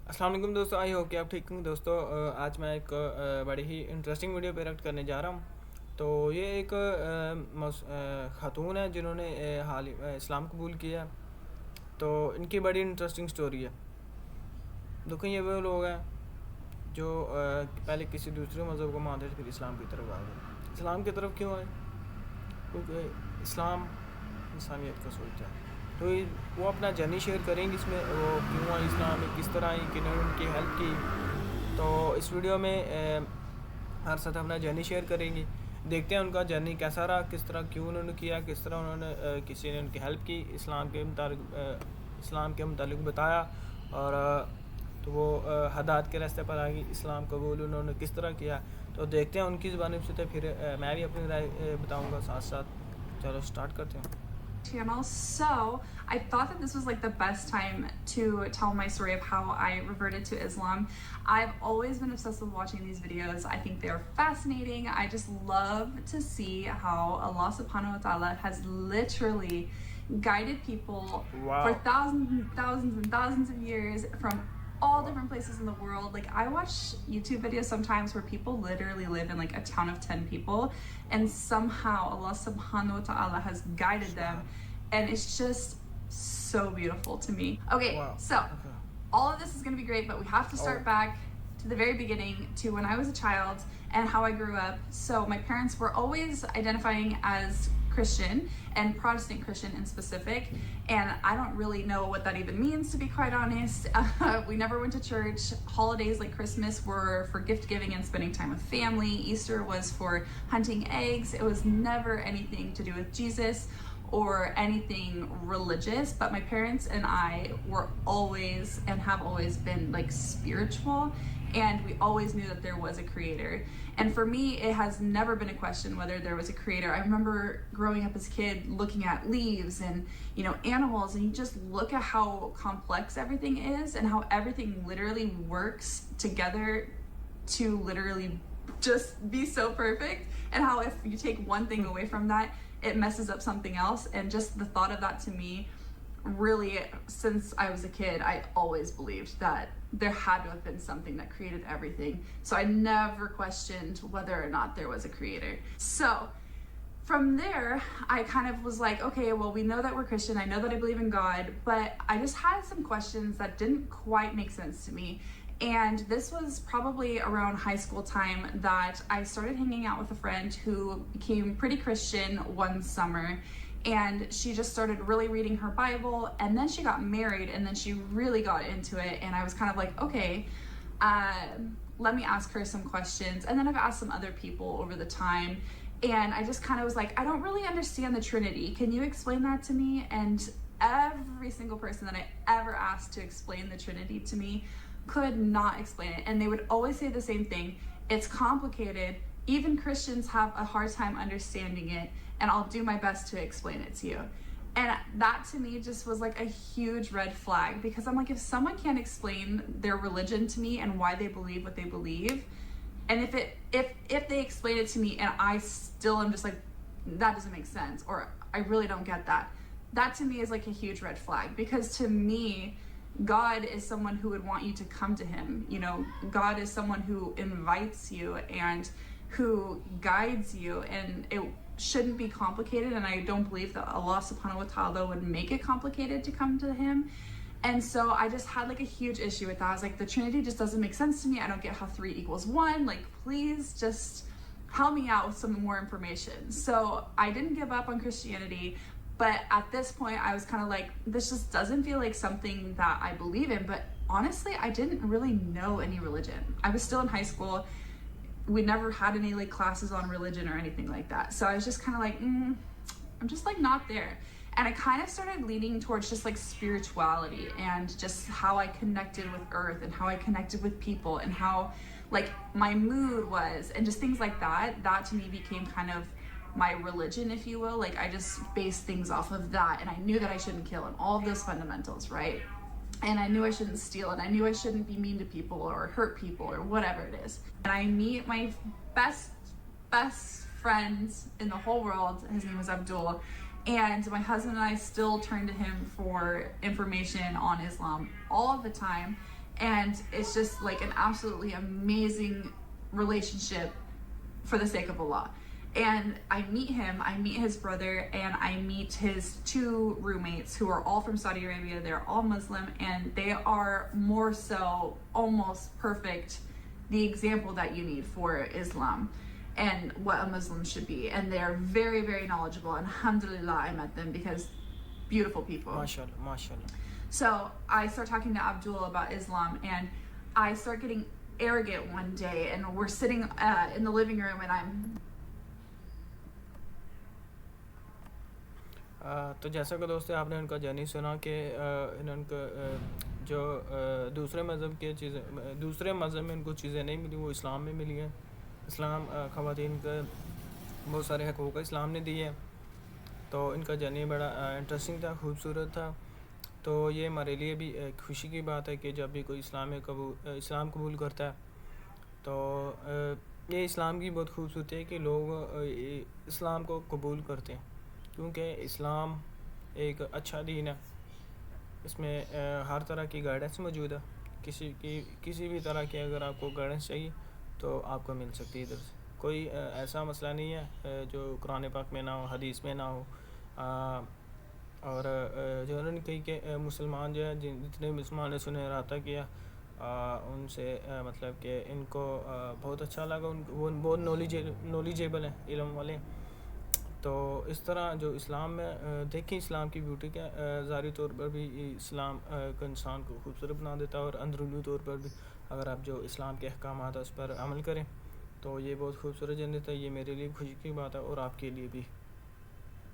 अस्सलाम वालेकुम दोस्तों, आई होप कि आप ठीक होंगे दोस्तों। आज मैं एक बड़ी ही इंटरेस्टिंग वीडियो पे रिएक्ट करने जा रहा हूँ। तो ये एक खातून है जिन्होंने हाल ही इस्लाम कबूल किया। तो इनकी बड़ी इंटरेस्टिंग स्टोरी है। देखो, ये वो लोग हैं जो पहले किसी दूसरे मज़हब को मानते थे, फिर इस्लाम की तरफ आ गए। इस्लाम की तरफ क्यों आए? क्योंकि इस्लाम इंसानियत को सोचता है। तो वो अपना जर्नी शेयर करेंगे इसमें, वो क्यों आई इस्लाम में, किस तरह आई, किन्होंने उनकी हेल्प की। तो इस वीडियो में हर साथ अपना जर्नी शेयर करेंगी। देखते हैं उनका जर्नी कैसा रहा, किस तरह क्यों उन्होंने किया, किस तरह उन्होंने किसी ने उनकी हेल्प की, इस्लाम के मुतालिक बताया। और तो वो हदायत के रास्ते पर आ गई। इस्लाम कबूल उन्होंने किस तरह किया, तो देखते हैं उनकी ज़बानी से। तो फिर मैं भी अपनी राय बताऊँगा साथ साथ। चलो स्टार्ट करते हैं। Channel. So I thought that this was like the best time to tell my story of how I reverted to Islam. I've always been obsessed with watching these videos. I think they're fascinating. I just love to see how Allah subhanahu wa ta'ala has literally guided people for Wow. thousands and thousands and thousands of years from all different places in the world. Like, I watch YouTube videos sometimes where people literally live in like a town of 10 people, and somehow Allah subhanahu wa ta'ala has guided them, and it's just so beautiful to me. Okay, Wow. so Okay. all of this is going to be great, but we have to start back to the very beginning, to when I was a child and how I grew up. So my parents were always identifying as Christian, and Protestant Christian in specific, and I don't really know what that even means, to be quite honest. We never went to church. Holidays like Christmas were for gift giving and spending time with family. Easter was for hunting eggs. It was never anything to do with Jesus or anything religious, but my parents and I were always and have always been like spiritual, and we always knew that there was a creator. And for me, it has never been a question whether there was a creator. I remember growing up as a kid looking at leaves and, you know, animals, and you just look at how complex everything is and how everything literally works together to literally just be so perfect, and how if you take one thing away from that, it messes up something else. And just the thought of that, to me, really, since I was a kid, I always believed that there had to have been something that created everything. So I never questioned whether or not there was a creator. So from there, I kind of was like, okay, well, we know that we're Christian. I know that I believe in God, but I just had some questions that didn't quite make sense to me. And this was probably around high school time that I started hanging out with a friend who became pretty Christian one summer. And she just started really reading her Bible, and then she got married, and then she really got into it. And I was kind of like, okay, let me ask her some questions. And then I've asked some other people over the time, and I just kind of was like, I don't really understand the Trinity. Can you explain that to me? And every single person that I ever asked to explain the Trinity to me could not explain it. And they would always say the same thing: it's complicated. Even Christians have a hard time understanding it, and I'll do my best to explain it to you. And that to me just was like a huge red flag, because I'm like, if someone can't explain their religion to me and why they believe what they believe, and if they explain it to me and I still am just like, that doesn't make sense, or I really don't get that, that to me is like a huge red flag. Because to me, God is someone who would want you to come to him. You know, God is someone who invites you and who guides you, and it shouldn't be complicated. And I don't believe that Allah subhanahu wa ta'ala would make it complicated to come to him. And so I just had like a huge issue with that. I was like, the Trinity just doesn't make sense to me. I don't get how 3 equals 1. Like, please just help me out with some more information. So I didn't give up on Christianity, but at this point I was kind of like, this just doesn't feel like something that I believe in. But honestly, I didn't really know any religion. I was still in high school. We never had any like classes on religion or anything like that. So I was just kind of like, I'm just like not there. And I kind of started leaning towards just like spirituality and just how I connected with earth and how I connected with people and how like my mood was, and just things like that. That to me became kind of my religion, if you will. Like, I just based things off of that, and I knew that I shouldn't kill, and all of those fundamentals, right? And I knew I shouldn't steal, and I knew I shouldn't be mean to people or hurt people or whatever it is. And I meet my best friend in the whole world. His name was Abdul. And my husband and I still turn to him for information on Islam all of the time. and it's just like an absolutely amazing relationship for the sake of Allah. And I meet him, I meet his brother, and I meet his two roommates who are all from Saudi Arabia. They're all Muslim, and they are more so almost perfect, the example that you need for Islam and what a Muslim should be. And they're very, very knowledgeable. And alhamdulillah, I met them because beautiful people. MashaAllah, MashaAllah. So I start talking to Abdul about Islam, and I start getting arrogant one day, and we're sitting in the living room, and I'm تو جیسا کہ دوستو آپ نے ان کا journey سنا کہ ان کا جو دوسرے مذہب کے چیزیں دوسرے مذہب میں ان کو چیزیں نہیں ملی وہ اسلام میں ملی ہیں. اسلام خواتین کا بہت سارے حقوق اسلام نے دی ہے. تو ان کا جرنی بڑا انٹرسٹنگ تھا, خوبصورت تھا. تو یہ ہمارے لیے بھی ایک خوشی کی بات ہے کہ جب بھی کوئی اسلام قبول کرتا ہے تو یہ اسلام کی بہت خوبصورتی ہے کہ لوگ اسلام کو قبول کرتے ہیں, کیونکہ اسلام ایک اچھا دین ہے. اس میں ہر طرح کی گائیڈنس موجود ہے. کسی بھی طرح کی اگر آپ کو گائیڈنس چاہیے تو آپ کو مل سکتی ہے ادھر سے. کوئی ایسا مسئلہ نہیں ہے جو قرآن پاک میں نہ ہو, حدیث میں نہ ہو. اور جو انہوں نے کہی کہ مسلمان جو ہے جتنے مسلمان نے سنے رابطہ کیا ان سے مطلب کہ ان کو بہت اچھا لگا. وہ بہت نالجیبل ہیں, علم والے. تو اس طرح جو اسلام میں دیکھیں اسلام کی بیوٹی کیا ظاہری طور پر بھی اسلام کو انسان کو خوبصورت بنا دیتا ہے, اور اندرونی طور پر بھی اگر آپ جو اسلام کے احکامات ہیں اس پر عمل کریں تو یہ بہت خوبصورت جنت ہے. یہ میرے لیے خوشی کی بات ہے اور آپ کے لیے بھی.